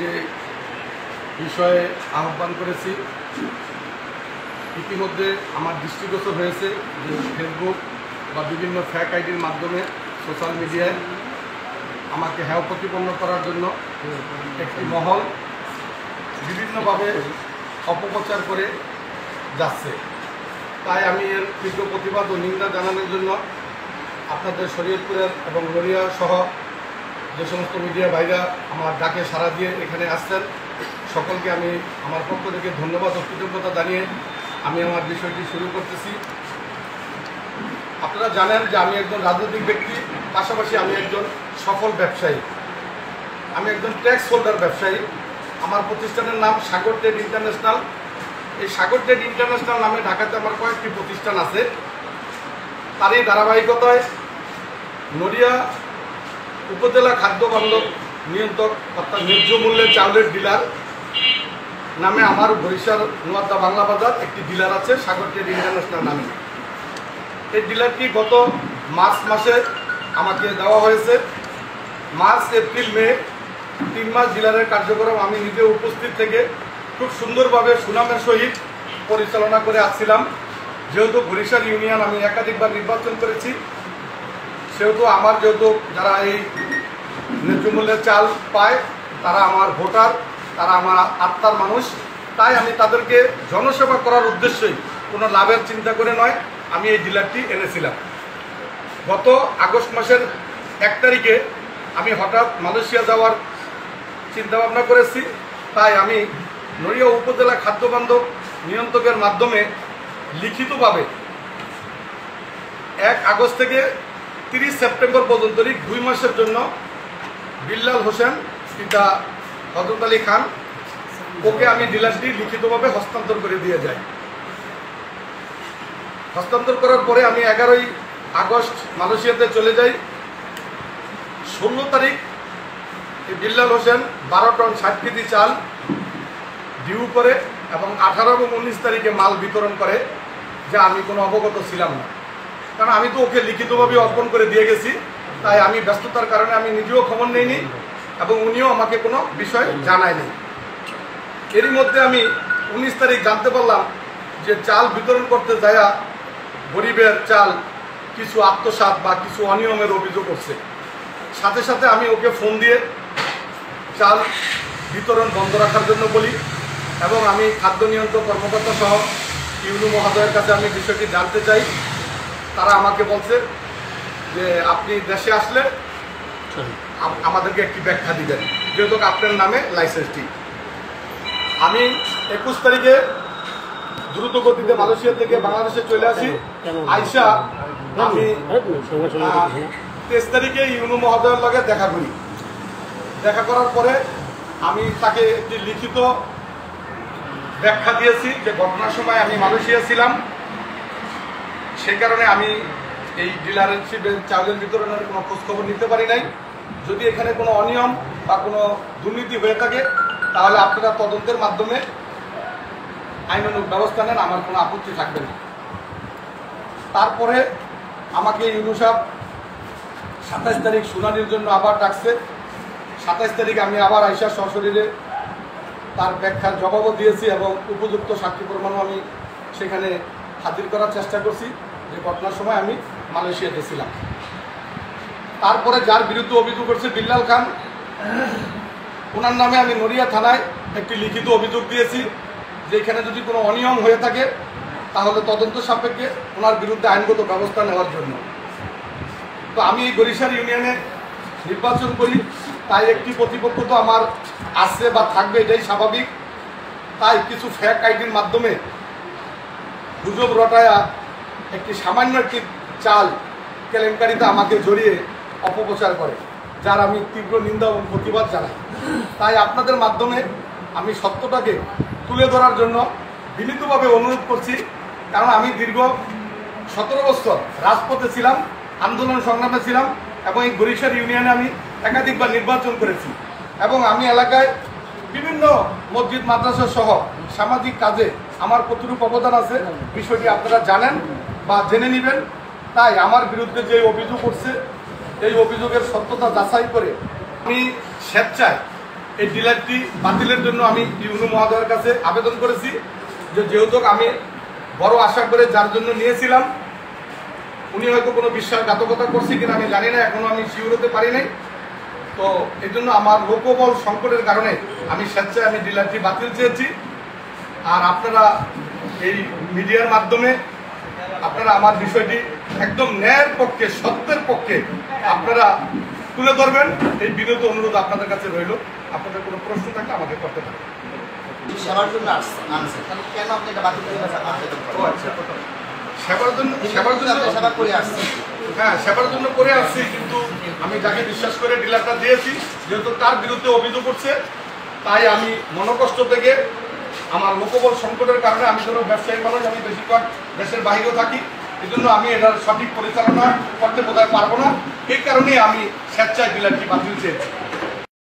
যে বিষয়ে আহ্বান করেছি, ইতিমধ্যে আমার দৃষ্টিগোচর হয়েছে যে ফেসবুক বা বিভিন্ন ফ্যাক আইডির মাধ্যমে সোশ্যাল মিডিয়ায় আমাকে হেয় প্রতিপন্ন করার জন্য একটি মহল বিভিন্নভাবে অপপ্রচার করে যাচ্ছে। তাই আমি এর তীব্র প্রতিবাদ ও নিন্দা জানানোর জন্য আপনাদের শরীয়তপুরের এবং নড়িয়া সহ যে সমস্ত মিডিয়া ভাইরা আমার ডাকে সাড়া দিয়ে এখানে আসছেন, সকলকে আমি আমার পক্ষ থেকে ধন্যবাদ ও কৃতজ্ঞতা জানিয়ে আমি আমার বিষয়টি শুরু করতেছি। আপনারা জানেন যে আমি একজন রাজনৈতিক ব্যক্তি, পাশাপাশি আমি একজন সফল ব্যবসায়ী, আমি একজন ট্যাক্স হোল্ডার ব্যবসায়ী। আমার প্রতিষ্ঠানের নাম সাগর ট্রেড ইন্টারন্যাশনাল। এই সাগর ট্রেড ইন্টারন্যাশনাল নামে ঢাকাতে আমার কয়েকটি প্রতিষ্ঠান আছে। তারই ধারাবাহিকতায় নড়িয়া উপজেলা খাদ্য বান্ধব নিয়ন্ত্রক অর্থাৎ ন্যায্য মূল্যের চাউলের ডিলার নামে আমার বরিশাল নোয়াদ্দা বাংলা বাজার একটি ডিলার আছে, সাগর ট্রেড ইন্টারন্যাশনাল নামে। এই ডিলারটি গত মার্চ মাসে আমাকে দেওয়া হয়েছে। মার্চ, এপ্রিল, মে 3 মাস ডিলারের কার্যক্রম আমি নিজে উপস্থিত থেকে খুব সুন্দরভাবে সুনামের সহিত পরিচালনা করে আসছিলাম। যেহেতু বরিশাল ইউনিয়ন আমি একাধিকবার নির্বাচন করেছি, সেহেতু আমার যারা এই ন্যায্য মূল্যের চাল পায় তারা আমার ভোটার, তারা আমার আত্মার মানুষ। তাই আমি তাদেরকে জনসেবা করার উদ্দেশ্যেই কোনো লাভের চিন্তা করে নয় আমি এই ডিলারটি এনেছিলাম। গত আগস্ট মাসের 1 তারিখে আমি হঠাৎ মালয়েশিয়া যাওয়ার চিন্তাভাবনা করেছি। তাই আমি নড়িয়া উপজেলা খাদ্য বান্ধব নিয়ন্ত্রকের মাধ্যমে লিখিতভাবে 1 আগস্ট থেকে 30 সেপ্টেম্বর পর্যন্ত 2 মাসের জন্য বিল্লাল হোসেন পিতা হযরত আলী খান ওকে আমি ডিলারটি লিখিতভাবে হস্তান্তর করে দিয়ে যাই। হস্তান্তর করার পরে আমি 11 আগস্ট মালয়েশিয়াতে চলে যাই। 16 তারিখ বিল্লাল হোসেন 12 টন 60 কেজি চাল ডিউ করে এবং 18 এবং 19 তারিখে মাল বিতরণ করে, যা আমি কোনো অবগত ছিলাম না, কারণ আমি তো ওকে লিখিতভাবে অর্পণ করে দিয়ে গেছি। তাই আমি ব্যস্ততার কারণে আমি নিজেও খবর নেইনি এবং উনিও আমাকে কোনো বিষয় জানায়নি। এরই মধ্যে আমি 19 তারিখ জানতে পারলাম যে চাল বিতরণ করতে যায়া গরিবের চাল কিছু আত্মসাৎ বা কিছু অনিয়মের অভিযোগ করছে। সাথে সাথে আমি ওকে ফোন দিয়ে চাল বিতরণ বন্ধ রাখার জন্য বলি এবং আমি খাদ্য নিয়ন্ত্রক কর্মকর্তা সহ ইউনু মহোদয়ের কাছে আমি বিষয়টি জানতে চাই। তারা আমাকে বলছে যে আপনি দেশে আসলে আমাদেরকে একটি ব্যাখ্যা দিবেন, যেহেতু আপনার নামে লাইসেন্সটি। আমি 21 তারিখে দ্রুত গতিতে মালয়েশিয়া থেকে বাংলাদেশে চলে আসি। আইসা আমি 23 তারিখে ইউনু মহোদয়ের লগে দেখা করি। দেখা করার পরে আমি তাকে একটি লিখিত ব্যাখ্যা দিয়েছি যে ঘটনার সময় আমি মালয়েশিয়া ছিলাম, সেই কারণে আমি এই ডিলারশিপের চাউলের বিতরণের কোনো খোঁজখবর নিতে পারি নাই। যদি এখানে কোনো অনিয়ম বা কোনো দুর্নীতি হয়ে থাকে তাহলে আপনারা তদন্তের মাধ্যমে আইনানুগ ব্যবস্থা নেন, আমার কোনো আপত্তি থাকবে না। তারপরে আমাকে ইউনু সাহেব 27 তারিখ শুনানির জন্য আবার ডাকছে। 27 তারিখ আমি আবার আইসা সশরীরে তার ব্যাখ্যার জবাবও দিয়েছি এবং উপযুক্ত সাক্ষী প্রমাণও আমি সেখানে হাজির করার চেষ্টা করছি যে ঘটনার সময় আমি মালয়েশিয়াতে ছিলাম। তারপরে যার বিরুদ্ধে অভিযোগ করছে বিল্লাল খান, ওনার নামে আমি নড়িয়া থানায় একটি লিখিত অভিযোগ দিয়েছি যে এখানে যদি কোনো অনিয়ম হয়ে থাকে তাহলে তদন্ত সাপেক্ষে ওনার বিরুদ্ধে আইনগত ব্যবস্থা নেওয়ার জন্য। তো আমি এই বরিশাল ইউনিয়নে নির্বাচন করি, তাই একটি প্রতিপক্ষ তো আমার আছে বা থাকবে, এটাই স্বাভাবিক। তাই কিছু ফ্যাক আইডির মাধ্যমে গুজব রটায়া একটি সামান্য একটি চাল কেলেঙ্কারিতে আমাকে জড়িয়ে অপপ্রচার করে, যার আমি তীব্র নিন্দা এবং প্রতিবাদ জানাই। তাই আপনাদের মাধ্যমে আমি সত্যটাকে তুলে ধরার জন্য বিনীতভাবে অনুরোধ করছি, কারণ আমি দীর্ঘ 17 বছর রাজপথে ছিলাম, আন্দোলন সংগ্রামে ছিলাম এবং এই বরিশাল ইউনিয়নে আমি একাধিকবার নির্বাচন করেছি এবং আমি এলাকায় বিভিন্ন মসজিদ মাদ্রাসা সহ সামাজিক কাজে আমার কতটুকু অবদান আছে বিষয়টি আপনারা জানেন বা জেনে নেবেন। তাই আমার বিরুদ্ধে যে অভিযোগ করছে এই অভিযোগের সত্যতা যাচাই করে আমি স্বেচ্ছায় এই ডিলারটি বাতিলের জন্য আমি ইউনো মহোদয়ের কাছে আবেদন করেছি যে যেহেতু আমি বড় আশা করে যার জন্য নিয়েছিলাম উনি হয়তো কোনো বিশ্বাসঘাতকতা করছে কিনা আমি জানি না, এখনো আমি শিওর হতে পারি নাই। তো এই জন্য আমার লোকবল সংকটের কারণে আমি স্বেচ্ছায় আমি ডিলারটি বাতিল চেয়েছি। আর আপনারা এই মিডিয়ার মাধ্যমে আপনারা আমার বিষয়টি একদম ন্যায়ের পক্ষে, সত্যের পক্ষে আপনারা তুলে ধরবেন, এই বিনীত অনুরোধ আপনাদের কাছে রইল। আপনাদের কোনো প্রশ্ন থাকলে আমাকে করতে পারেন। সেবার জন্য আনছেন, তাহলে কেন আপনি এটা বাতিল করে আবেদন করেন? ও আচ্ছা, সেবার জন্য সেবা করে আসছেন। হ্যাঁ, সেবার জন্য করে আসছি, কিন্তু আমি যাকে বিশ্বাস করে ডিলারটা দিয়েছি যেহেতু তার বিরুদ্ধে অভিযোগ করছে, তাই আমি মনোকষ্ট থেকে আমার লোকবল সংকটের কারণে আমি ধরো ব্যবসায়ী মানুষ, আমি বেশিরভাগ দেশের বাইরেও থাকি, এই জন্য আমি এটার সঠিক পরিচালনা করতে বোধহয় পারবো না। এই কারণেই আমি স্বেচ্ছায় ডিলারটি বাতিল চেয়েছি।